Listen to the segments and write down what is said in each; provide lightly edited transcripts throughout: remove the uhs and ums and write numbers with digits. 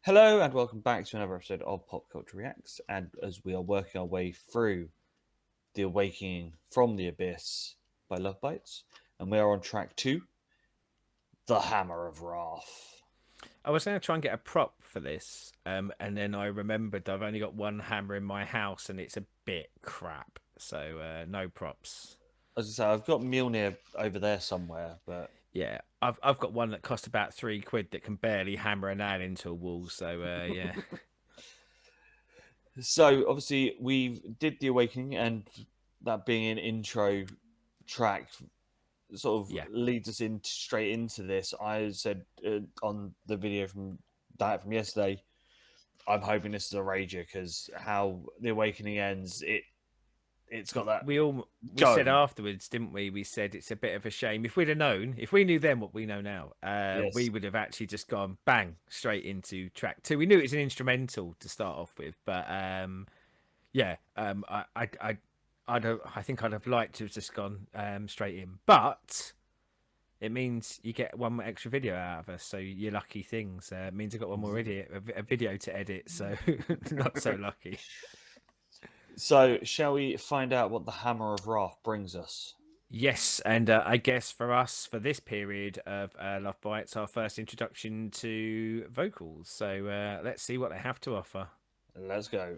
Hello and welcome back to another episode of Pop Culture Reacts. And as we are working our way through The Awakening from the Abyss by Lovebites, and we are on track 2, The Hammer of Wrath. I was going to try and get a prop for this, and then I remembered I've only got one hammer in my house, and it's a bit crap. So no props. As I say, I've got Mjolnir over there somewhere, but Yeah, I've got one that cost about £3 that can barely hammer a nail into a wall. So yeah, so obviously we did The Awakening, and that being an intro track sort of yeah. leads us in straight into this. I said on the video from yesterday, I'm hoping this is a rager because how The Awakening ends, it's got that We said go. afterwards, didn't we? We said it's a bit of a shame. If we'd have known, if we knew then what we know now, we Yes. would have actually just gone bang straight into track 2. We knew it was an instrumental to start off with, but yeah, I think I'd have liked to have just gone straight in, but it means you get one more extra video out of us, so you're lucky things. It means I've got one more a video to edit, so not so lucky. So, shall we find out what the Hammer of Wrath brings us? Yes, and I guess for us, for this period of Love Bites, our first introduction to vocals. So let's see what they have to offer. Let's go.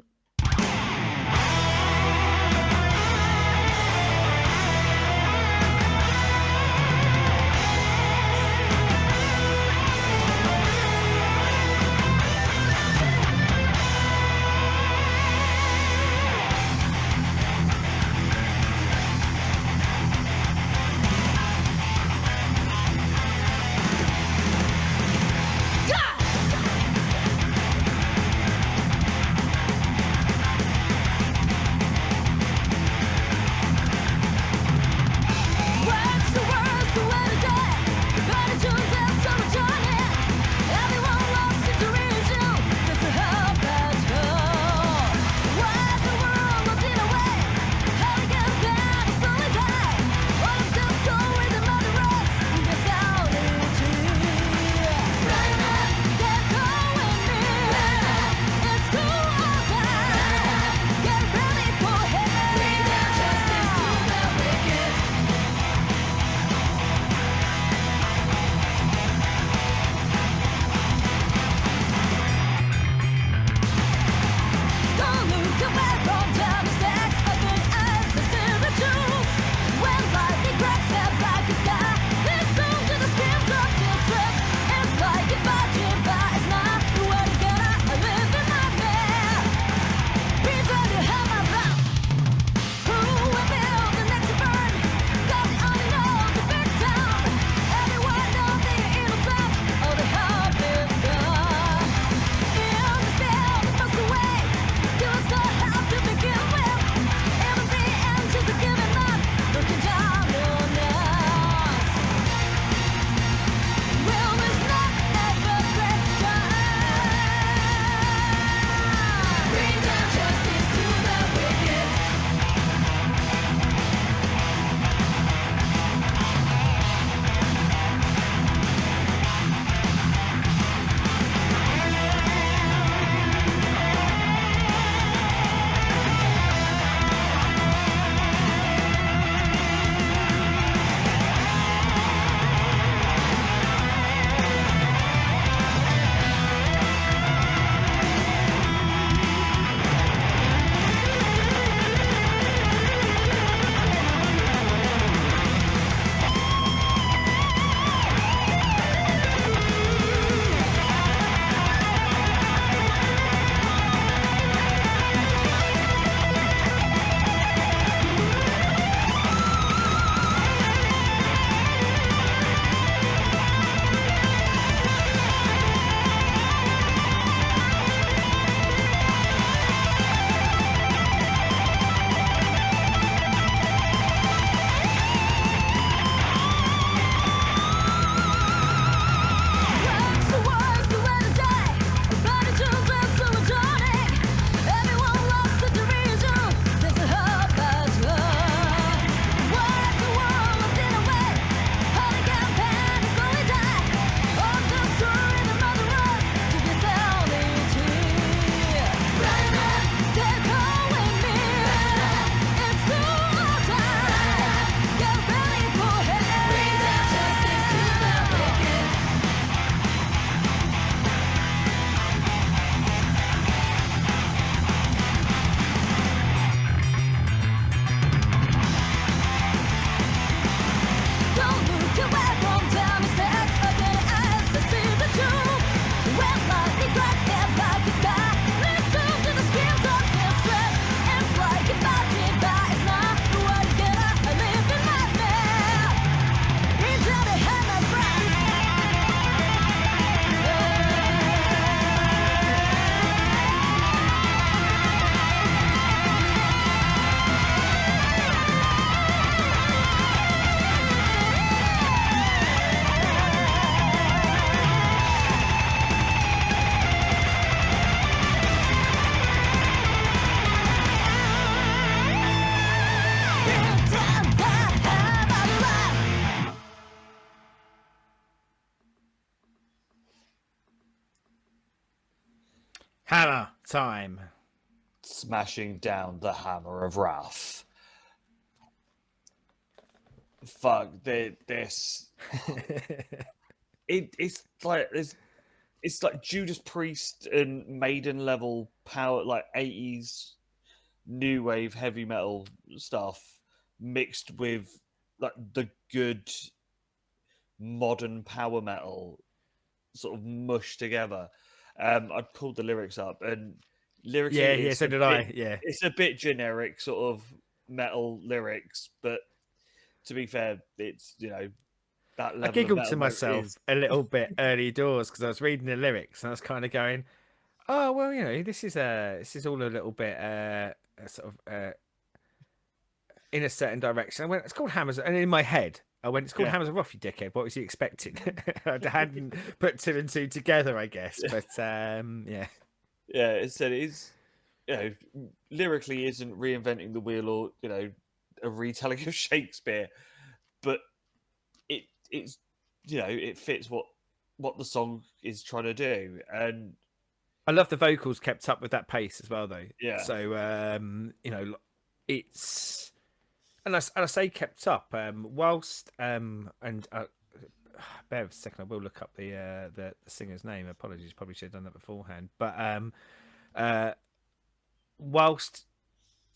Hammer time. Smashing down the hammer of wrath. Fuck this. It's like Judas Priest and Maiden level power, like 80s new wave heavy metal stuff mixed with like the good modern power metal sort of mushed together. I pulled the lyrics up, and lyrically, Yeah, yeah, so did I. Yeah. it's a bit generic sort of metal lyrics, but to be fair, it's that I level of giggled metal to note myself is a little bit early doors because I was reading the lyrics and I was kind of going, "Oh well, this is all a little bit sort of in a certain direction." I went, "It's called Hammers," and in my head, I went, "It's called yeah, Hammers of Rough, you dickhead. What was you expecting?" I hadn't put two and two together, I guess, but yeah. yeah. It said it is lyrically isn't reinventing the wheel or a retelling of Shakespeare, but it's it fits what the song is trying to do, and I love the vocals kept up with that pace as well, though. yeah, So it's and I say kept up. Whilst and bear with a second, I will look up the singer's name. Apologies, probably should have done that beforehand. But uh, whilst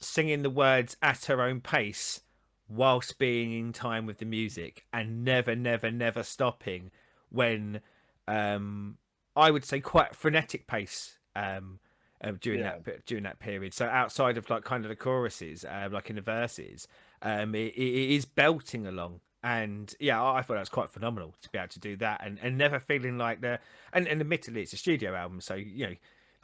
singing the words at her own pace, whilst being in time with the music, and never, never, never stopping when um, I would say quite frenetic pace yeah, during that period. So outside of like kind of the choruses, like in the verses, it is belting along. And yeah, I thought that was quite phenomenal to be able to do that, and never feeling like and admittedly it's a studio album, so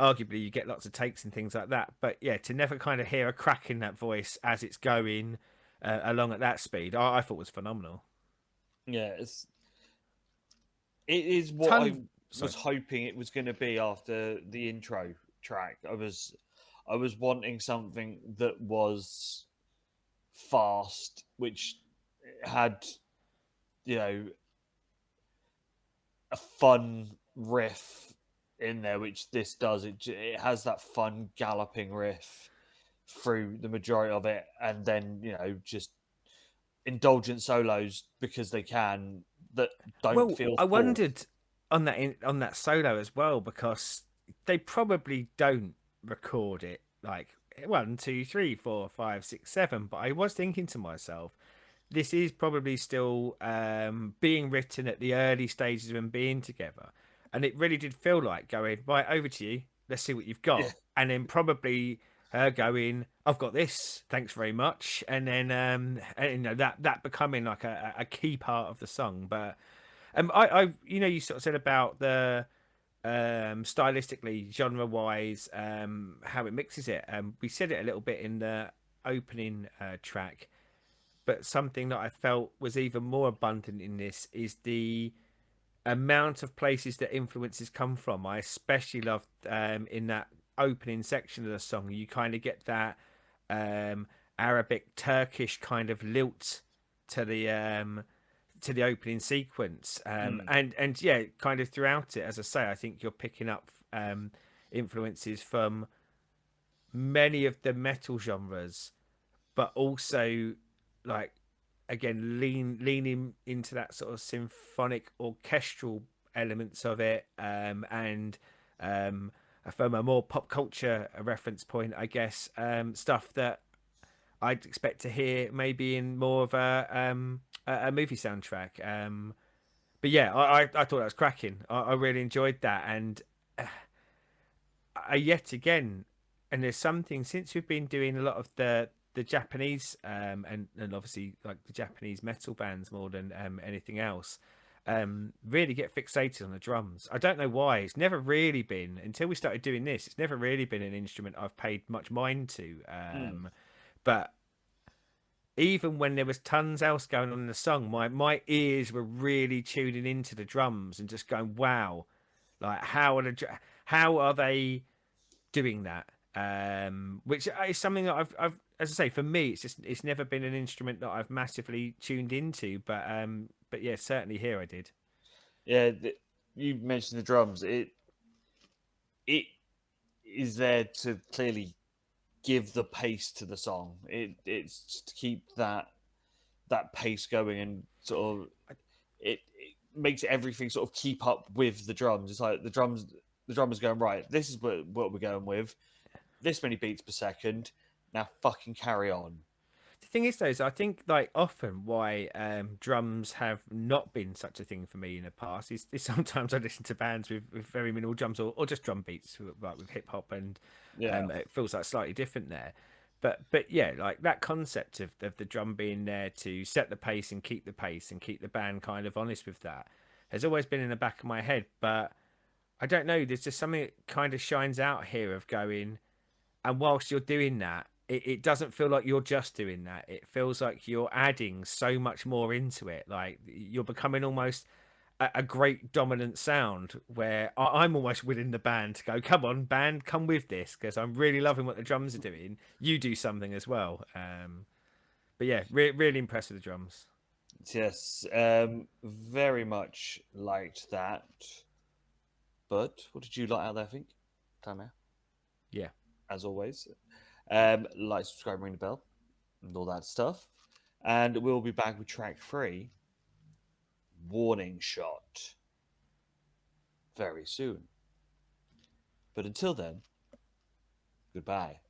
arguably you get lots of takes and things like that. But yeah, to never kind of hear a crack in that voice as it's going along at that speed, I thought was phenomenal. yeah. It is what Ton of I was sorry. hoping it was going to be after the intro track. I was wanting something that was fast, which had you know a fun riff in there, which this does. It has that fun galloping riff through the majority of it, and then just indulgent solos because they can that don't Well, feel I forced. wondered on on that solo as well because they probably don't record it like one, two, three, four, five, six, seven. But I was thinking to myself, this is probably still being written at the early stages of them being together. And it really did feel like going, right, over to you. Let's see what you've Yeah, got. And then probably her going, I've got this. Thanks very much. And then, that becoming like a key part of the song. But you sort of said about the stylistically, genre wise, how it mixes it. We said it a little bit in the opening track, but something that I felt was even more abundant in this is the amount of places that influences come from. I especially loved in that opening section of the song, you kind of get that um, Arabic Turkish kind of lilt to the opening sequence, mm, and yeah, kind of throughout it. As I say, I think you're picking up influences from many of the metal genres, but also like again leaning into that sort of symphonic orchestral elements of it, and from a more pop culture reference point, I guess, stuff that I'd expect to hear maybe in more of a movie soundtrack. But yeah, I thought that was cracking. I really enjoyed that, and yet again, and there's something since we've been doing a lot of the Japanese and obviously like the Japanese metal bands more than anything else. Really get fixated on the drums. I don't know why. It's never really been until we started doing this. It's never really been an instrument I've paid much mind to. mm. But even when there was tons else going on in the song, my ears were really tuning into the drums and just going, "Wow! Like how are they doing that?" Which is something that I've as I say, for me, it's never been an instrument that I've massively tuned into, but yeah, certainly here I did. Yeah. You mentioned the drums. It is there to clearly give the pace to the song. It's to keep that pace going and sort of it makes everything sort of keep up with the drums. It's like the drummer's going right. This is what we're going with. This many beats per second. Now fucking carry on. The thing is, though, is I think like often why drums have not been such a thing for me in the past is sometimes I listen to bands with very minimal drums or just drum beats like with hip hop and Yeah, it feels like slightly different there. But yeah, like that concept of the drum being there to set the pace and keep the band kind of honest with that has always been in the back of my head. But I don't know, there's just something that kind of shines out here of going, and whilst you're doing that, it doesn't feel like you're just doing that. It feels like you're adding so much more into it. Like you're becoming almost a great dominant sound where I'm almost winning the band to go, come on, band, come with this because I'm really loving what the drums are doing. You do something as well. But yeah, really impressed with the drums. yes, very much liked that. But what did you like out there? I think, Tanya, Yeah. as always. Like, subscribe, ring the bell, and all that stuff. And we'll be back with track 3, Warning Shot, very soon. But until then, goodbye.